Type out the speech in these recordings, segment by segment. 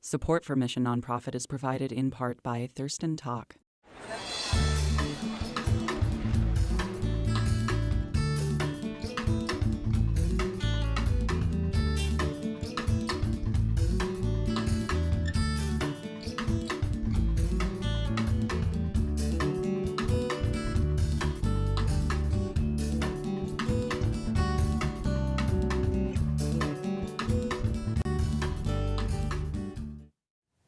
Support for Mission Nonprofit is provided in part by Thurston Talk.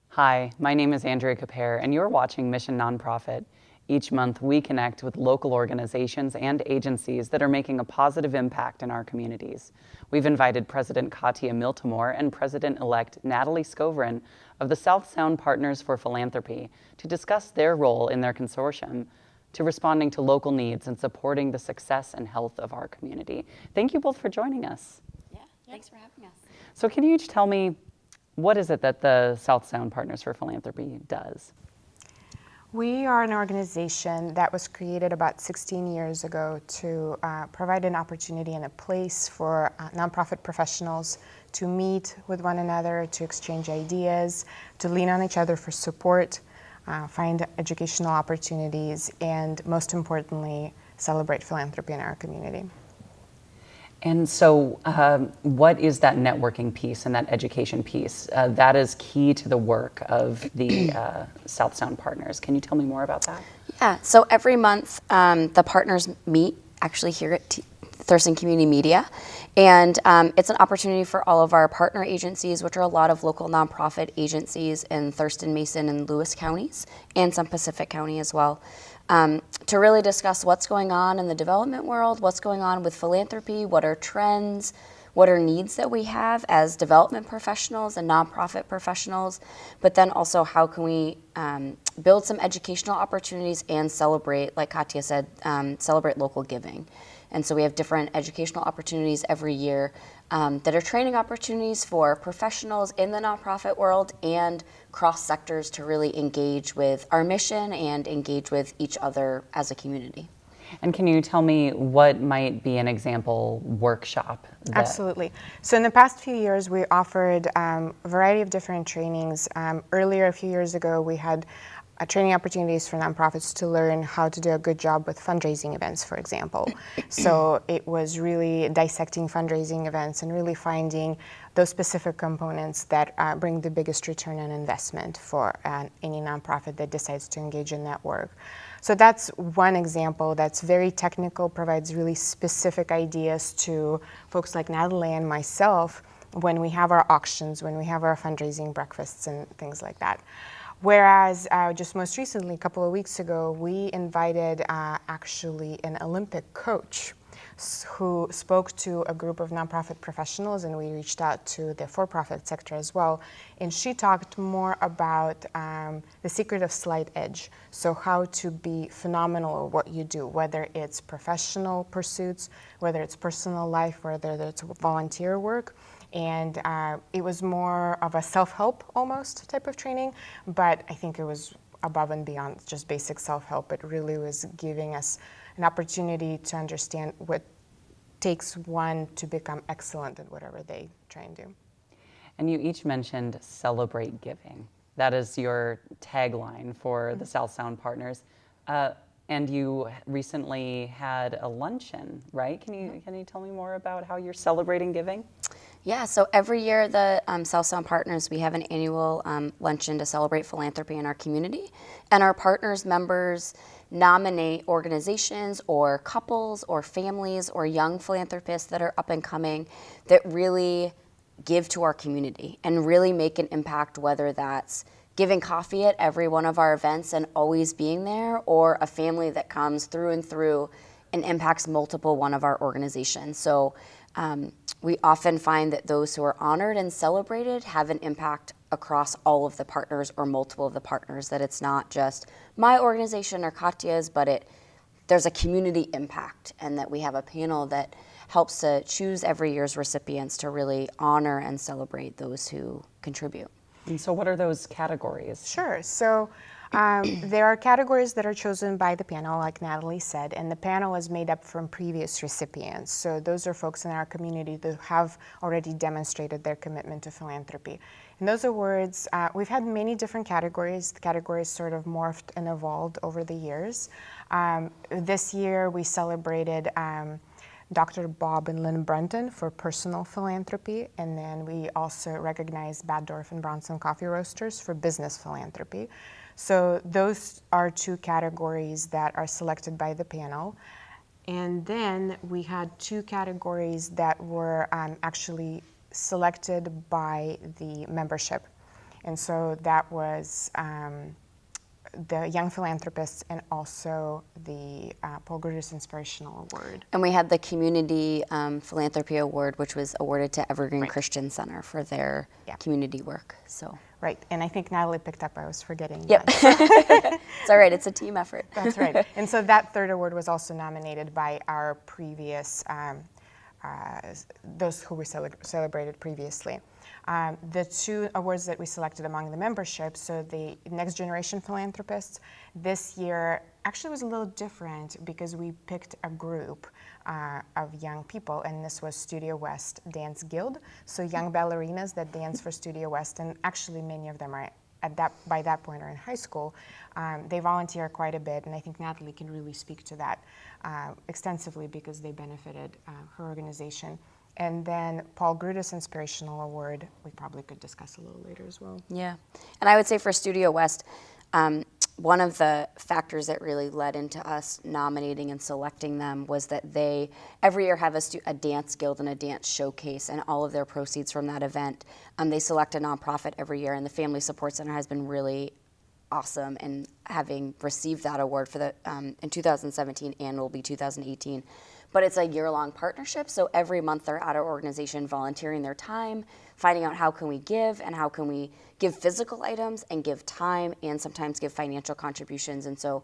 Hi, my name is Andrea Capere, and you're watching Mission Nonprofit. Each month, we connect with local organizations and agencies that are making a positive impact in our communities. We've invited President Katia Miltimore and President-elect Natalie Scovrin of the South Sound Partners for Philanthropy to discuss their role in their consortium to responding to local needs and supporting the success and health of our community. Thank you both for joining us. Yeah, thanks for having us. So can you each tell me, what is it that the South Sound Partners for Philanthropy does? We are an organization that was created about 16 years ago to provide an opportunity and a place for nonprofit professionals to meet with one another, to exchange ideas, to lean on each other for support, find educational opportunities, and most importantly, celebrate philanthropy in our community. And so what is that networking piece and that education piece? That is key to the work of the South Sound Partners. Can you tell me more about that? Yeah, so every month the partners meet actually here at Thurston Community Media. And it's an opportunity for all of our partner agencies, which are a lot of local nonprofit agencies in Thurston, Mason, and Lewis counties, and some Pacific County as well, to really discuss what's going on in the development world, what's going on with philanthropy, what are trends, what are needs that we have as development professionals and nonprofit professionals, but then also how can we build some educational opportunities and celebrate, like Katia said, celebrate local giving. And so we have different educational opportunities every year that are training opportunities for professionals in the nonprofit world and cross sectors to really engage with our mission and engage with each other as a community. And can you tell me what might be an example workshop? Absolutely. So in the past few years, we offered a variety of different trainings. Earlier, a few years ago, we had training opportunities for nonprofits to learn how to do a good job with fundraising events, for example. So it was really dissecting fundraising events and really finding those specific components that bring the biggest return on investment for any nonprofit that decides to engage in that work. So that's one example that's very technical, provides really specific ideas to folks like Natalie and myself when we have our auctions, when we have our fundraising breakfasts and things like that. Whereas just most recently, a couple of weeks ago, we invited actually an Olympic coach who spoke to a group of nonprofit professionals, and we reached out to the for-profit sector as well. And she talked more about the secret of slight edge. So how to be phenomenal at what you do, whether it's professional pursuits, whether it's personal life, whether it's volunteer work. And it was more of a self-help almost type of training, but I think it was above and beyond just basic self-help. It really was giving us an opportunity to understand what takes one to become excellent at whatever they try and do. And you each mentioned celebrate giving. That is your tagline for the South Sound Partners. And you recently had a luncheon, right? Can you tell me more about how you're celebrating giving? Yeah, so every year the South Sound Partners, we have an annual luncheon to celebrate philanthropy in our community. And our partners members nominate organizations or couples or families or young philanthropists that are up and coming that really give to our community and really make an impact, whether that's giving coffee at every one of our events and always being there, or a family that comes through and through and impacts multiple one of our organizations. So we often find that those who are honored and celebrated have an impact across all of the partners or multiple of the partners, that it's not just my organization or Katia's, but there's a community impact, and that we have a panel that helps to choose every year's recipients to really honor and celebrate those who contribute. And so what are those categories? Sure. So there are categories that are chosen by the panel, like Natalie said, and the panel is made up from previous recipients. So those are folks in our community that have already demonstrated their commitment to philanthropy. And those awards, we've had many different categories. The categories sort of morphed and evolved over the years. This year we celebrated Dr. Bob and Lynn Brunton for personal philanthropy, and then we also recognized Baddorf and Bronson Coffee Roasters for business philanthropy. So those are two categories that are selected by the panel. And then we had two categories that were actually selected by the membership. And so that was the Young Philanthropists and also the Paul Grudas Inspirational Award. And we had the Community Philanthropy Award, which was awarded to Evergreen Right. Christian Center for their community work. So. Right, and I think Natalie picked up, I was forgetting Yep. that. It's all right, it's a team effort. That's right. And so that third award was also nominated by our previous, those who we celebrated previously. The two awards that we selected among the membership, so the Next Generation Philanthropists, this year actually was a little different because we picked a group of young people, and this was Studio West Dance Guild, so young ballerinas that dance for Studio West, and actually many of them are by that point are in high school. They volunteer quite a bit, and I think Natalie can really speak to that extensively because they benefited her organization. And then Paul Grudas Inspirational Award, we probably could discuss a little later as well. Yeah, and I would say for Studio West, one of the factors that really led into us nominating and selecting them was that they every year have a dance guild and a dance showcase, and all of their proceeds from that event, they select a nonprofit every year, and the Family Support Center has been really awesome in having received that award for the in 2017 and will be 2018. But it's a year-long partnership, so every month they're at our organization volunteering their time, finding out how can we give and how can we give physical items and give time and sometimes give financial contributions. And so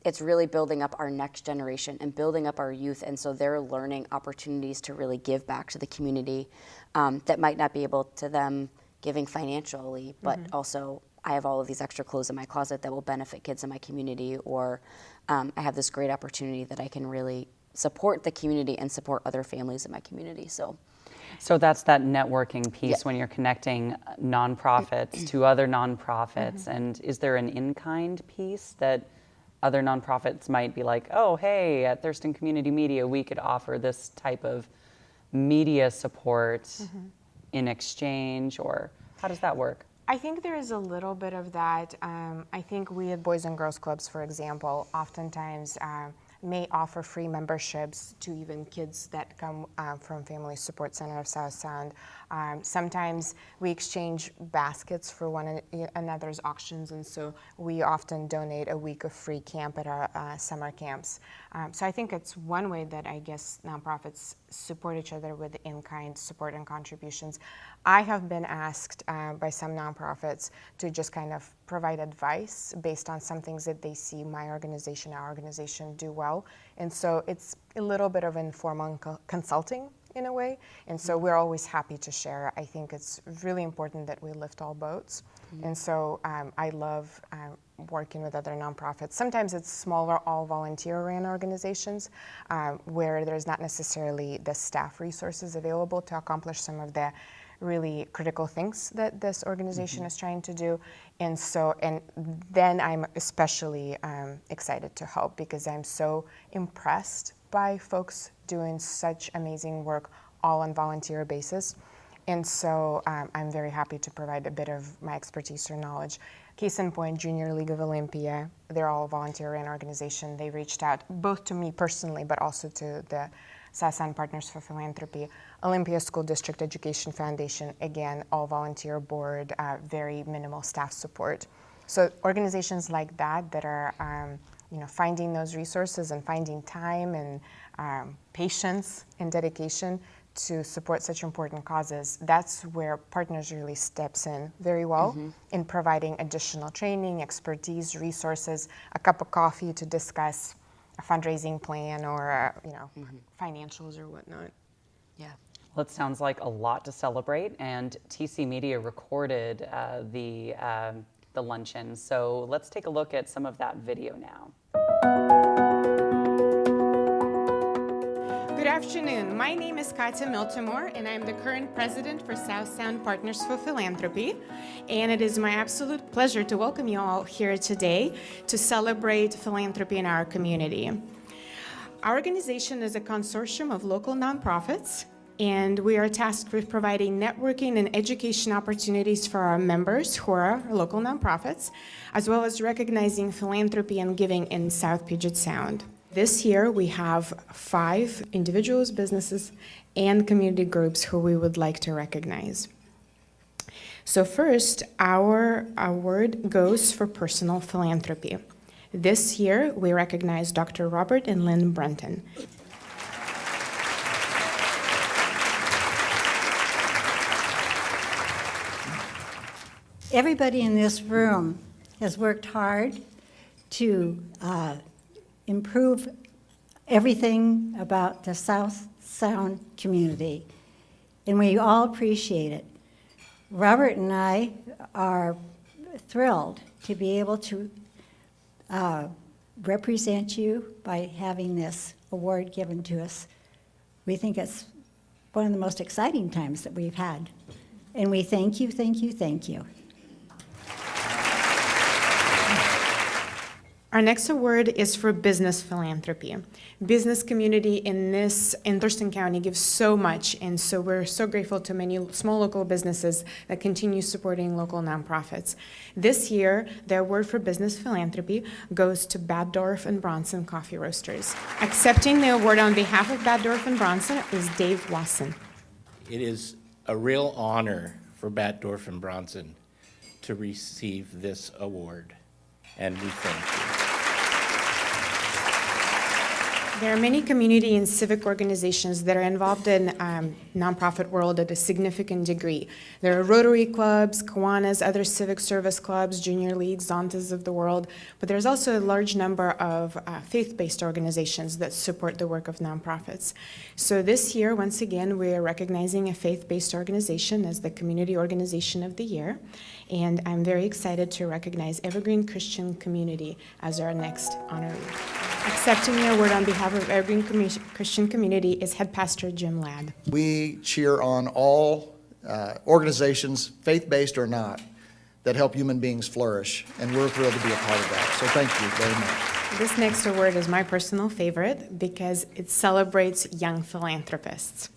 it's really building up our next generation and building up our youth, and so they're learning opportunities to really give back to the community that might not be able to them giving financially, but also I have all of these extra clothes in my closet that will benefit kids in my community, or I have this great opportunity that I can really support the community and support other families in my community. So that's that networking piece when you're connecting nonprofits to other nonprofits. And is there an in-kind piece that other nonprofits might be like, oh, hey, at Thurston Community Media, we could offer this type of media support in exchange, or how does that work? I think there is a little bit of that. I think we at Boys and Girls Clubs, for example, oftentimes may offer free memberships to even kids that come from Family Support Center of South Sound. Sometimes we exchange baskets for one another's auctions, and so we often donate a week of free camp at our summer camps. So I think it's one way that I guess nonprofits support each other with in-kind support and contributions. I have been asked by some nonprofits to just kind of provide advice based on some things that they see my organization, our organization do well. And so it's a little bit of informal consulting in a way. And so we're always happy to share. I think it's really important that we lift all boats. And so I love working with other nonprofits. Sometimes it's smaller, all volunteer-ran organizations where there's not necessarily the staff resources available to accomplish some of the really critical things that this organization is trying to do. And so, and then I'm especially excited to help because I'm so impressed by folks doing such amazing work all on volunteer basis. And so I'm very happy to provide a bit of my expertise or knowledge. Case in point, Junior League of Olympia, they're all a volunteer-run organization. They reached out both to me personally, but also to the Sasan Partners for Philanthropy. Olympia School District Education Foundation, again, all volunteer board, very minimal staff support. So organizations like that that are finding those resources and finding time and patience and dedication to support such important causes, that's where Partners really steps in very well in providing additional training, expertise, resources, a cup of coffee to discuss a fundraising plan or financials or whatnot. yeah. Well, it sounds like a lot to celebrate, and TC Media recorded the luncheon. So let's take a look at some of that video now. Good afternoon. My name is Katya Miltimore, and I'm the current president for South Sound Partners for Philanthropy. And it is my absolute pleasure to welcome you all here today to celebrate philanthropy in our community. Our organization is a consortium of local nonprofits, and we are tasked with providing networking and education opportunities for our members who are local nonprofits, as well as recognizing philanthropy and giving in South Puget Sound. This year, we have 5 individuals, businesses, and community groups who we would like to recognize. So first, our award goes for personal philanthropy. This year, we recognize Dr. Robert and Lynn Brunton. Everybody in this room has worked hard to improve everything about the South Sound community, and we all appreciate it. Robert and I are thrilled to be able to represent you by having this award given to us. We think it's one of the most exciting times that we've had, and we thank you, thank you, thank you. Our next award is for business philanthropy. Business community in Thurston County gives so much, and so we're so grateful to many small local businesses that continue supporting local nonprofits. This year, the award for business philanthropy goes to Bad Dorf and Bronson Coffee Roasters. Accepting the award on behalf of Bad Dorf and Bronson is Dave Wasson. It is a real honor for Bad Dorf and Bronson to receive this award, and we thank you. There are many community and civic organizations that are involved in nonprofit world at a significant degree. There are Rotary clubs, Kiwanis, other civic service clubs, junior leagues, Zontas of the world, but there's also a large number of faith-based organizations that support the work of nonprofits. So this year, once again, we are recognizing a faith-based organization as the Community Organization of the Year, and I'm very excited to recognize Evergreen Christian Community as our next honoree. Accepting the award on behalf of Evergreen Christian Community is Head Pastor Jim Ladd. We cheer on all organizations, faith-based or not, that help human beings flourish, and we're thrilled to be a part of that. So thank you very much. This next award is my personal favorite because it celebrates young philanthropists.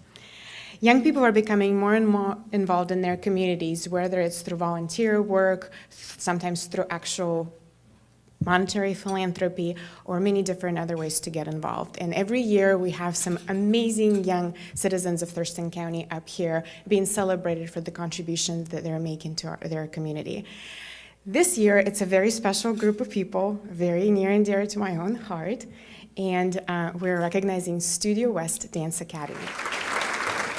Young people are becoming more and more involved in their communities, whether it's through volunteer work, sometimes through actual monetary philanthropy, or many different other ways to get involved. And every year we have some amazing young citizens of Thurston County up here being celebrated for the contributions that they're making to their community. This year it's a very special group of people, very near and dear to my own heart, and we're recognizing Studio West Dance Academy.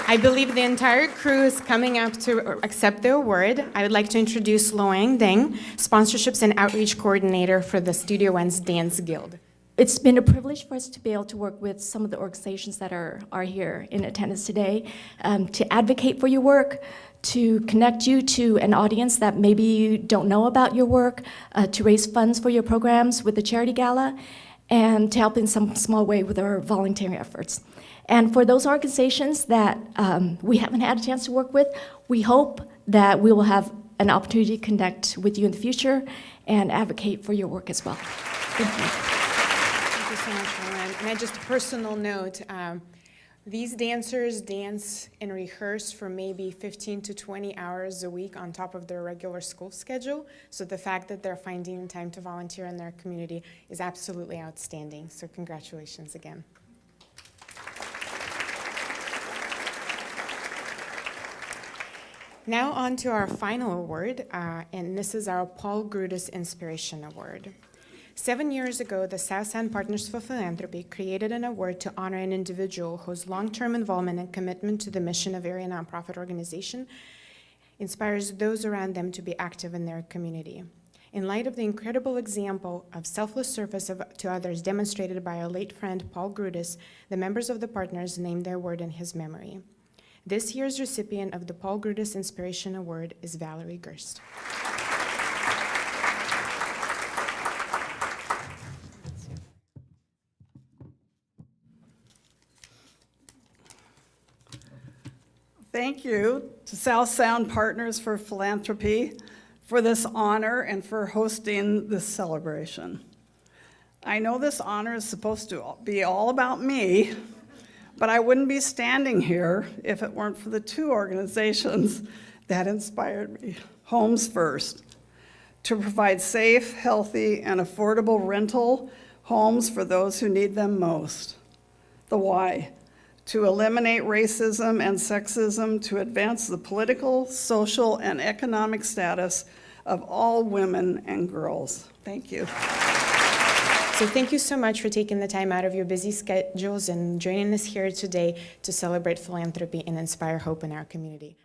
I believe the entire crew is coming up to accept the award. I would like to introduce Loang Deng, Sponsorships and Outreach Coordinator for the Studio West Dance Guild. It's been a privilege for us to be able to work with some of the organizations that are here in attendance today, to advocate for your work, to connect you to an audience that maybe you don't know about your work, to raise funds for your programs with the Charity Gala, and to help in some small way with our volunteering efforts. And for those organizations that we haven't had a chance to work with, we hope that we will have an opportunity to connect with you in the future and advocate for your work as well. Thank you. Thank you so much, Lauren. And just a personal note, these dancers dance and rehearse for maybe 15 to 20 hours a week on top of their regular school schedule. So the fact that they're finding time to volunteer in their community is absolutely outstanding. So congratulations again. Now on to our final award, and this is our Paul Grudas Inspiration Award. 7 years ago, the South Sound Partners for Philanthropy created an award to honor an individual whose long-term involvement and commitment to the mission of area nonprofit organization inspires those around them to be active in their community. In light of the incredible example of selfless service to others demonstrated by our late friend Paul Grudas, the members of the partners named the award in his memory. This year's recipient of the Paul Grudas Inspiration Award is Valerie Gerst. Thank you to South Sound Partners for Philanthropy for this honor and for hosting this celebration. I know this honor is supposed to be all about me, but I wouldn't be standing here if it weren't for the two organizations that inspired me. Homes First, to provide safe, healthy, and affordable rental homes for those who need them most. The Why, to eliminate racism and sexism, to advance the political, social, and economic status of all women and girls. Thank you. So thank you so much for taking the time out of your busy schedules and joining us here today to celebrate philanthropy and inspire hope in our community.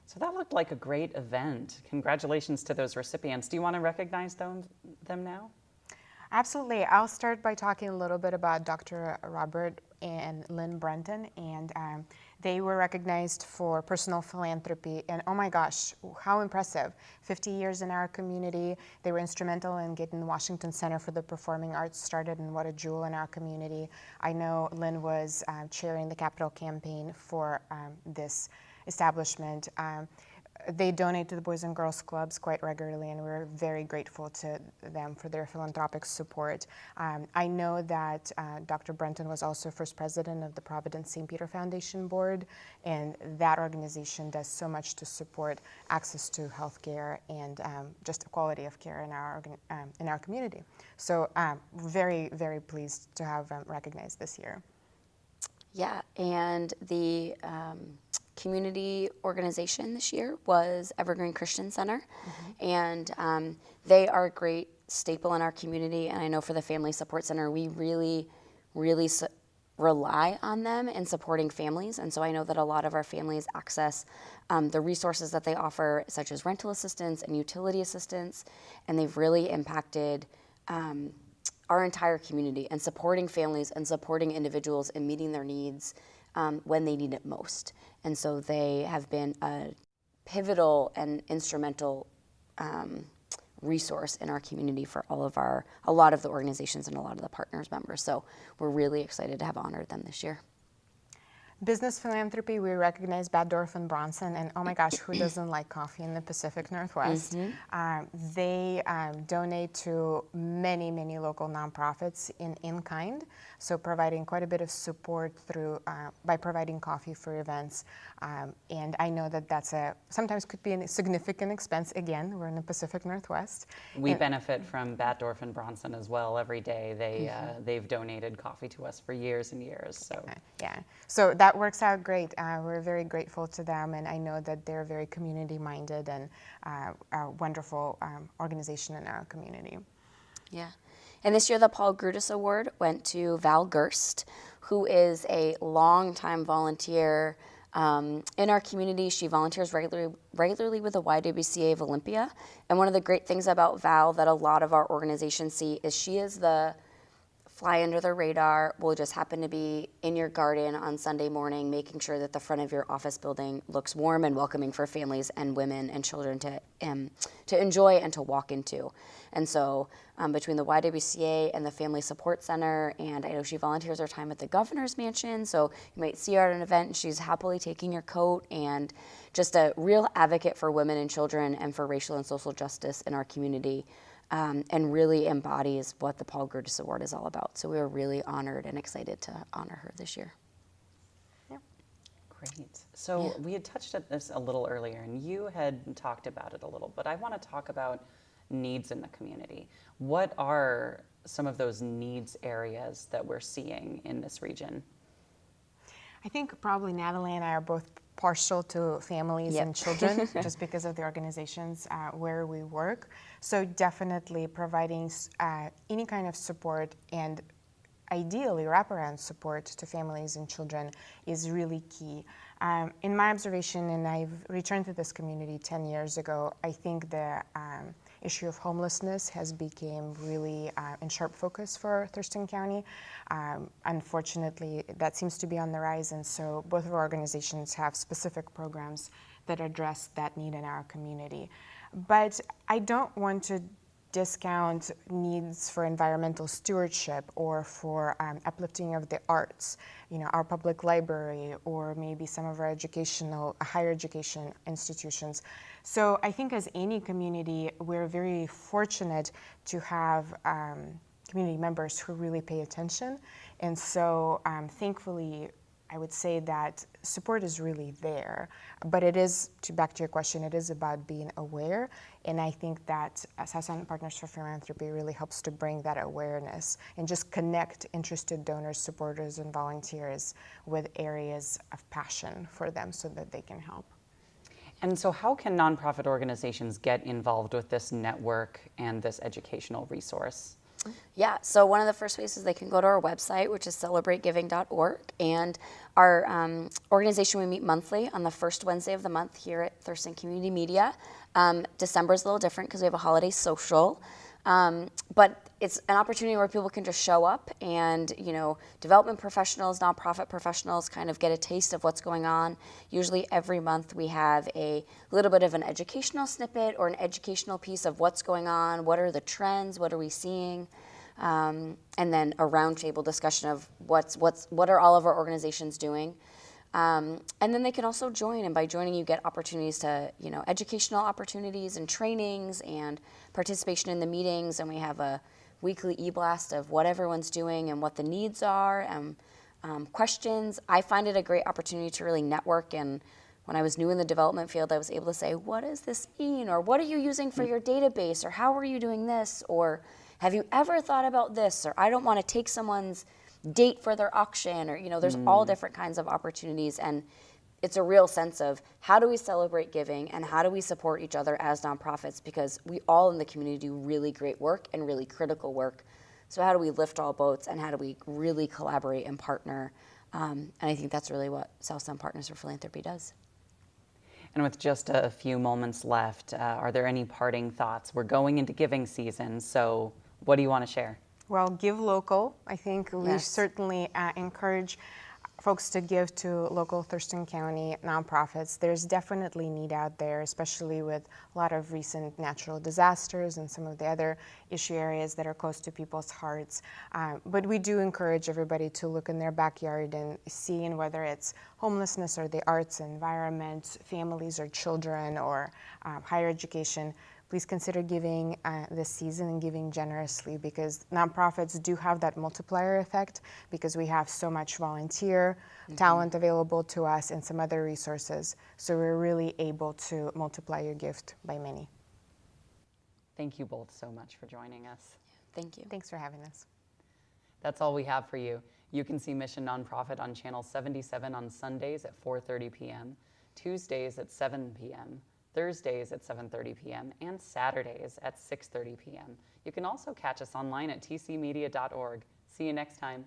So that looked like a great event. Congratulations to those recipients. Do you want to recognize them now? Absolutely. I'll start by talking a little bit about Dr. Robert and Lynn Brenton, and they were recognized for personal philanthropy, and oh my gosh, how impressive. 50 years in our community. They were instrumental in getting the Washington Center for the Performing Arts started, and what a jewel in our community. I know Lynn was chairing the capital campaign for this establishment. They donate to the Boys and Girls Clubs quite regularly, and we're very grateful to them for their philanthropic support. I know that Dr. Brenton was also first president of the Providence St. Peter Foundation Board, and that organization does so much to support access to health care and just quality of care in our community. So very, very pleased to have them recognized this year. Yeah, and the community organization this year was Evergreen Christian Center, and they are a great staple in our community, and I know for the Family Support Center, we really rely on them in supporting families, and so I know that a lot of our families access the resources that they offer, such as rental assistance and utility assistance, and they've really impacted our entire community and supporting families and supporting individuals and meeting their needs when they need it most. And so they have been a pivotal and instrumental resource in our community for a lot of the organizations and a lot of the partners members. So we're really excited to have honored them this year. Business philanthropy, we recognize Batdorf and Bronson, and oh my gosh, who doesn't like coffee in the Pacific Northwest? They donate to many, many local nonprofits in kind, so providing quite a bit of support through by providing coffee for events. And I know that that's sometimes could be a significant expense. Again, we're in the Pacific Northwest. We benefit from Batdorf and Bronson as well every day. They've donated coffee to us for years and years. So yeah, so that works out great. We're very grateful to them, and I know that they're very community-minded and a wonderful organization in our community. Yeah, and this year the Paul Grutus Award went to Val Gerst, who is a longtime volunteer in our community. She volunteers regularly with the YWCA of Olympia, and one of the great things about Val that a lot of our organizations see is she is the fly under the radar, will just happen to be in your garden on Sunday morning, making sure that the front of your office building looks warm and welcoming for families and women and children to enjoy and to walk into. And so between the YWCA and the Family Support Center, and I know she volunteers her time at the Governor's Mansion, so you might see her at an event and she's happily taking your coat, and just a real advocate for women and children and for racial and social justice in our community. And really embodies what the Paul Grutus Award is all about. So we were really honored and excited to honor her this year. Yeah. great. So we had touched on this a little earlier, and you had talked about it a little, but I want to talk about needs in the community. What are some of those needs areas that we're seeing in this region? I think probably Natalie and I are both partial to families and children just because of the organizations where we work. So definitely providing any kind of support and ideally wraparound support to families and children is really key. In my observation, and I've returned to this community 10 years ago, I think the issue of homelessness has become really in sharp focus for Thurston County. Unfortunately, that seems to be on the rise, and so both of our organizations have specific programs that address that need in our community. But I don't want to discount needs for environmental stewardship or for uplifting of the arts, our public library, or maybe some of our higher education institutions. So I think as any community, we're very fortunate to have community members who really pay attention. And so thankfully, I would say that support is really there, but it is, back to your question, it is about being aware, and I think that South Sound Partners for Philanthropy really helps to bring that awareness and just connect interested donors, supporters, and volunteers with areas of passion for them so that they can help. And so how can nonprofit organizations get involved with this network and this educational resource? Yeah, so one of the first ways is they can go to our website, which is celebrategiving.org, and our organization, we meet monthly on the first Wednesday of the month here at Thurston Community Media. December is a little different because we have a holiday social, but it's an opportunity where people can just show up and, development professionals, nonprofit professionals kind of get a taste of what's going on. Usually every month we have a little bit of an educational snippet or an educational piece of what's going on, what are the trends, what are we seeing, and then a roundtable discussion of what are all of our organizations doing. And then they can also join, and by joining you get opportunities to, educational opportunities and trainings and participation in the meetings, and we have a weekly e-blast of what everyone's doing and what the needs are, and questions. I find it a great opportunity to really network, and when I was new in the development field, I was able to say, what does this mean? Or what are you using for your database? Or how are you doing this? Or have you ever thought about this? Or I don't want to take someone's date for their auction, or there's all different kinds of opportunities, and it's a real sense of how do we celebrate giving and how do we support each other as nonprofits, because we all in the community do really great work and really critical work. So how do we lift all boats, and how do we really collaborate and partner? And I think that's really what South Sound Partners for Philanthropy does. And with just a few moments left, are there any parting thoughts? We're going into giving season, so what do you want to share? Well, give local. I think we Yes. certainly encourage folks to give to local Thurston County nonprofits. There's definitely need out there, especially with a lot of recent natural disasters and some of the other issue areas that are close to people's hearts. But we do encourage everybody to look in their backyard and seeing whether it's homelessness or the arts, environment, families or children, or higher education. Please consider giving this season and giving generously, because nonprofits do have that multiplier effect, because we have so much volunteer talent available to us and some other resources. So we're really able to multiply your gift by many. Thank you both so much for joining us. Thank you. Thanks for having us. That's all we have for you. You can see Mission Nonprofit on Channel 77 on Sundays at 4:30 p.m., Tuesdays at 7 p.m., Thursdays at 7:30 p.m., and Saturdays at 6:30 p.m. You can also catch us online at tcmedia.org. See you next time.